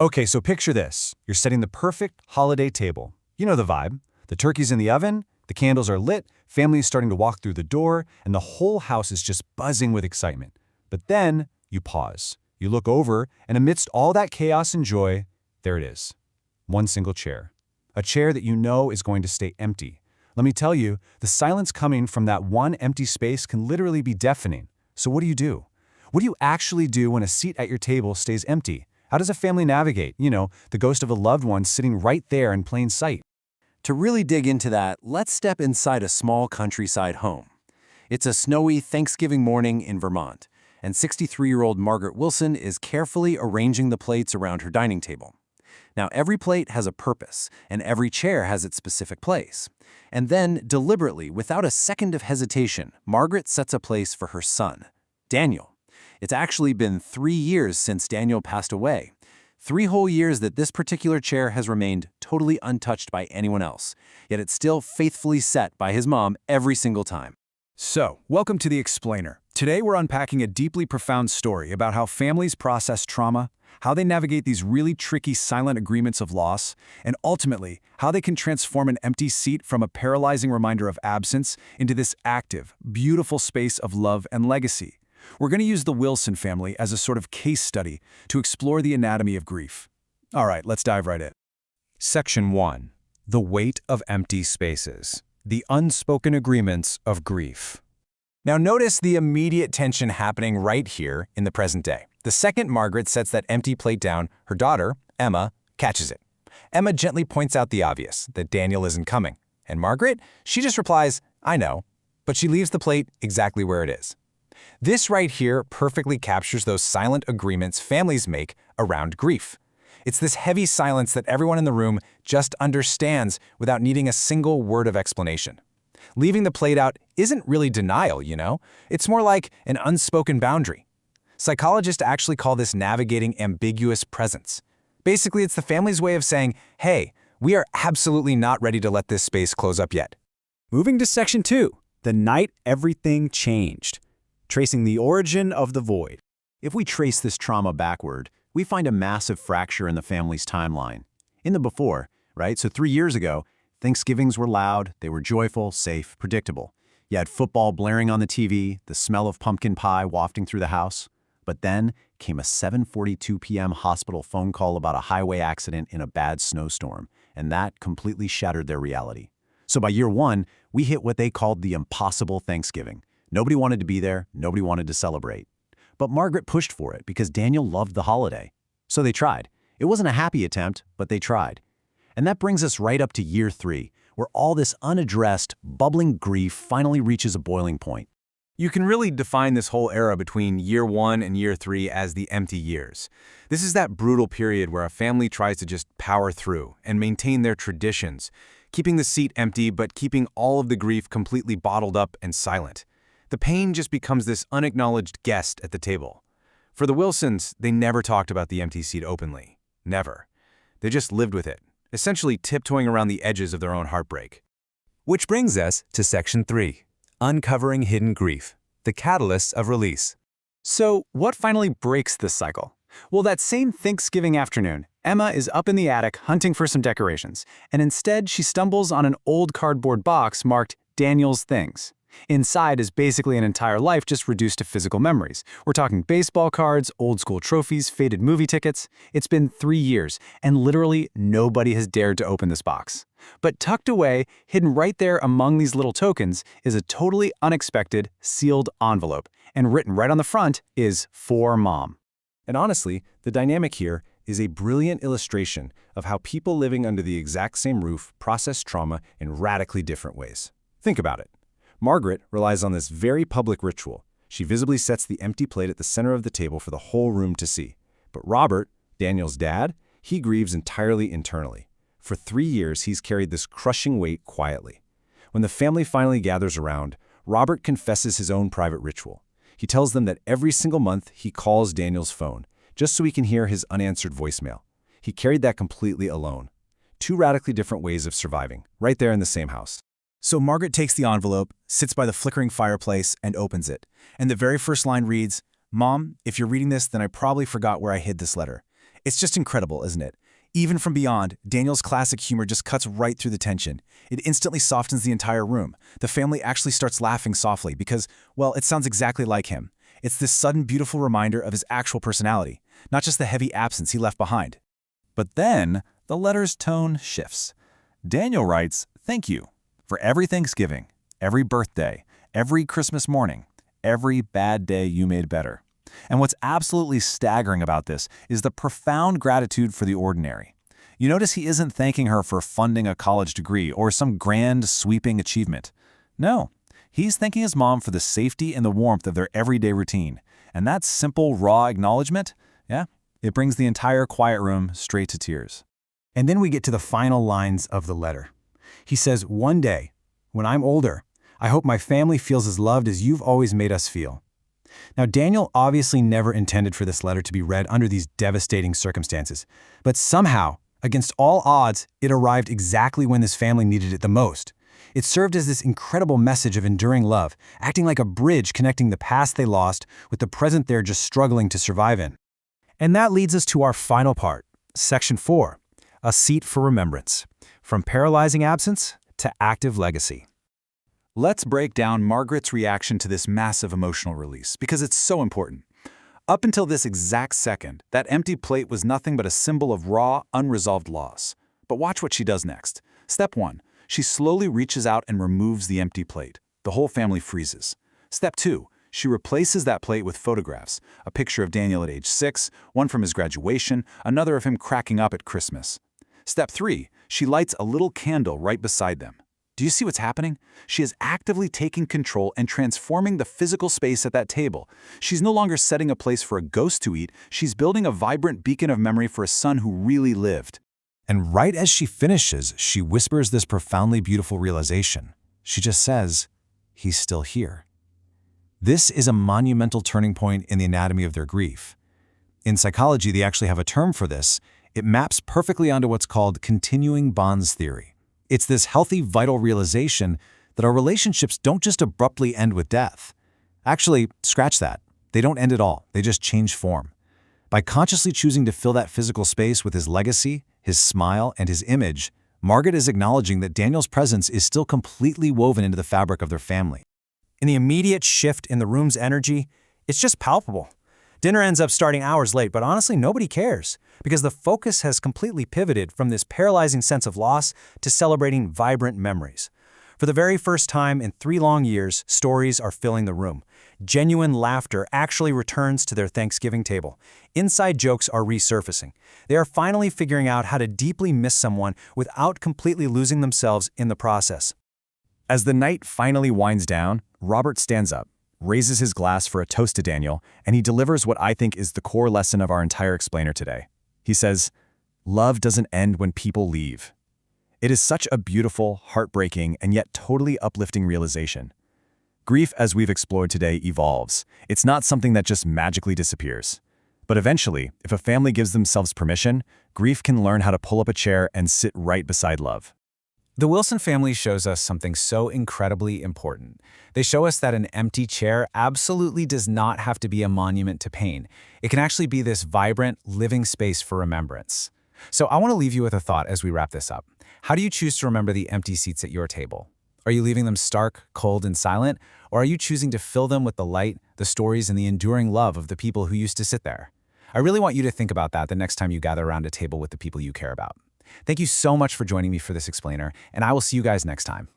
Okay, so picture this. You're setting the perfect holiday table. You know the vibe. The turkey's in the oven, the candles are lit, family is starting to walk through the door, and the whole house is just buzzing with excitement. But then you pause. You look over, and amidst all that chaos and joy, there it is. One single chair. A chair that you know is going to stay empty. Let me tell you, the silence coming from that one empty space can literally be deafening. So what do you do? What do you actually do when a seat at your table stays empty? How does a family navigate, the ghost of a loved one sitting right there in plain sight? To really dig into that, let's step inside a small countryside home. It's a snowy Thanksgiving morning in Vermont, and 63-year-old Margaret Wilson is carefully arranging the plates around her dining table. Now, every plate has a purpose, and every chair has its specific place. And then, deliberately, without a second of hesitation, Margaret sets a place for her son, Daniel. It's actually been 3 years since Daniel passed away. 3 whole years that this particular chair has remained totally untouched by anyone else, yet it's still faithfully set by his mom every single time. So, welcome to The Explainer. Today we're unpacking a deeply profound story about how families process trauma, how they navigate these really tricky silent agreements of loss, and ultimately, how they can transform an empty seat from a paralyzing reminder of absence into this active, beautiful space of love and legacy. We're going to use the Wilson family as a sort of case study to explore the anatomy of grief. All right, let's dive right in. Section 1. The weight of empty spaces. The unspoken agreements of grief. Now notice the immediate tension happening right here in the present day. The second Margaret sets that empty plate down, her daughter, Emma, catches it. Emma gently points out the obvious, that Daniel isn't coming. And Margaret, she just replies, "I know," but she leaves the plate exactly where it is. This right here perfectly captures those silent agreements families make around grief. It's this heavy silence that everyone in the room just understands without needing a single word of explanation. Leaving the plate out isn't really denial, It's more like an unspoken boundary. Psychologists actually call this navigating ambiguous presence. Basically, it's the family's way of saying, hey, we are absolutely not ready to let this space close up yet. Moving to Section 2, the night everything changed. Tracing the origin of the void. If we trace this trauma backward, we find a massive fracture in the family's timeline. In the before, right? So 3 years ago, Thanksgivings were loud, they were joyful, safe, predictable. You had football blaring on the TV, the smell of pumpkin pie wafting through the house. But then came a 7:42 p.m. hospital phone call about a highway accident in a bad snowstorm, and that completely shattered their reality. So by year 1, we hit what they called the impossible Thanksgiving. Nobody wanted to be there, nobody wanted to celebrate. But Margaret pushed for it because Daniel loved the holiday. So they tried. It wasn't a happy attempt, but they tried. And that brings us right up to year 3, where all this unaddressed, bubbling grief finally reaches a boiling point. You can really define this whole era between year 1 and year 3 as the empty years. This is that brutal period where a family tries to just power through and maintain their traditions, keeping the seat empty but keeping all of the grief completely bottled up and silent. The pain just becomes this unacknowledged guest at the table. For the Wilsons, they never talked about the empty seat openly. Never. They just lived with it, essentially tiptoeing around the edges of their own heartbreak. Which brings us to Section 3, Uncovering Hidden Grief, the Catalysts of Release. So, what finally breaks this cycle? Well, that same Thanksgiving afternoon, Emma is up in the attic hunting for some decorations, and instead she stumbles on an old cardboard box marked Daniel's Things. Inside is basically an entire life just reduced to physical memories. We're talking baseball cards, old school trophies, faded movie tickets. It's been 3 years, and literally nobody has dared to open this box. But tucked away, hidden right there among these little tokens, is a totally unexpected, sealed envelope. And written right on the front is "For Mom." And honestly, the dynamic here is a brilliant illustration of how people living under the exact same roof process trauma in radically different ways. Think about it. Margaret relies on this very public ritual. She visibly sets the empty plate at the center of the table for the whole room to see. But Robert, Daniel's dad, he grieves entirely internally. For 3 years, he's carried this crushing weight quietly. When the family finally gathers around, Robert confesses his own private ritual. He tells them that every single month he calls Daniel's phone, just so he can hear his unanswered voicemail. He carried that completely alone. 2 radically different ways of surviving, right there in the same house. So Margaret takes the envelope, sits by the flickering fireplace, and opens it. And the very first line reads, "Mom, if you're reading this, then I probably forgot where I hid this letter. It's just incredible, isn't it? Even from beyond, Daniel's classic humor just cuts right through the tension. It instantly softens the entire room. The family actually starts laughing softly because, well, it sounds exactly like him. It's this sudden, beautiful reminder of his actual personality, not just the heavy absence he left behind. But then, the letter's tone shifts. Daniel writes, "Thank you for every Thanksgiving, every birthday, every Christmas morning, every bad day you made better." And what's absolutely staggering about this is the profound gratitude for the ordinary. You notice he isn't thanking her for funding a college degree or some grand, sweeping achievement. No, he's thanking his mom for the safety and the warmth of their everyday routine. And that simple, raw acknowledgement, it brings the entire quiet room straight to tears. And then we get to the final lines of the letter. He says, "One day, when I'm older, I hope my family feels as loved as you've always made us feel." Now, Daniel obviously never intended for this letter to be read under these devastating circumstances, but somehow, against all odds, it arrived exactly when this family needed it the most. It served as this incredible message of enduring love, acting like a bridge connecting the past they lost with the present they're just struggling to survive in. And that leads us to our final part, Section 4, a seat for remembrance, from paralyzing absence to active legacy. Let's break down Margaret's reaction to this massive emotional release, because it's so important. Up until this exact second, that empty plate was nothing but a symbol of raw, unresolved loss. But watch what she does next. Step 1. She slowly reaches out and removes the empty plate. The whole family freezes. Step 2. She replaces that plate with photographs. A picture of Daniel at age 6, one from his graduation, another of him cracking up at Christmas. Step 3. She lights a little candle right beside them. Do you see what's happening? She is actively taking control and transforming the physical space at that table. She's no longer setting a place for a ghost to eat. She's building a vibrant beacon of memory for a son who really lived. And right as she finishes, she whispers this profoundly beautiful realization. She just says, "He's still here." This is a monumental turning point in the anatomy of their grief. In psychology, they actually have a term for this. It maps perfectly onto what's called continuing bonds theory. It's this healthy, vital realization that our relationships don't just abruptly end with death. Actually, scratch that. They don't end at all. They just change form. By consciously choosing to fill that physical space with his legacy, his smile, and his image, Margaret is acknowledging that Daniel's presence is still completely woven into the fabric of their family. In the immediate shift in the room's energy, it's just palpable. Dinner ends up starting hours late, but honestly, nobody cares because the focus has completely pivoted from this paralyzing sense of loss to celebrating vibrant memories. For the very first time in 3 long years, stories are filling the room. Genuine laughter actually returns to their Thanksgiving table. Inside jokes are resurfacing. They are finally figuring out how to deeply miss someone without completely losing themselves in the process. As the night finally winds down, Robert stands up, raises his glass for a toast to Daniel, and he delivers what I think is the core lesson of our entire explainer today. He says, "Love doesn't end when people leave." It is such a beautiful, heartbreaking, and yet totally uplifting realization. Grief, as we've explored today, evolves. It's not something that just magically disappears. But eventually, if a family gives themselves permission, grief can learn how to pull up a chair and sit right beside love. The Wilson family shows us something so incredibly important. They show us that an empty chair absolutely does not have to be a monument to pain. It can actually be this vibrant, living space for remembrance. So I want to leave you with a thought as we wrap this up. How do you choose to remember the empty seats at your table? Are you leaving them stark, cold, and silent? Or are you choosing to fill them with the light, the stories, and the enduring love of the people who used to sit there? I really want you to think about that the next time you gather around a table with the people you care about. Thank you so much for joining me for this explainer, and I will see you guys next time.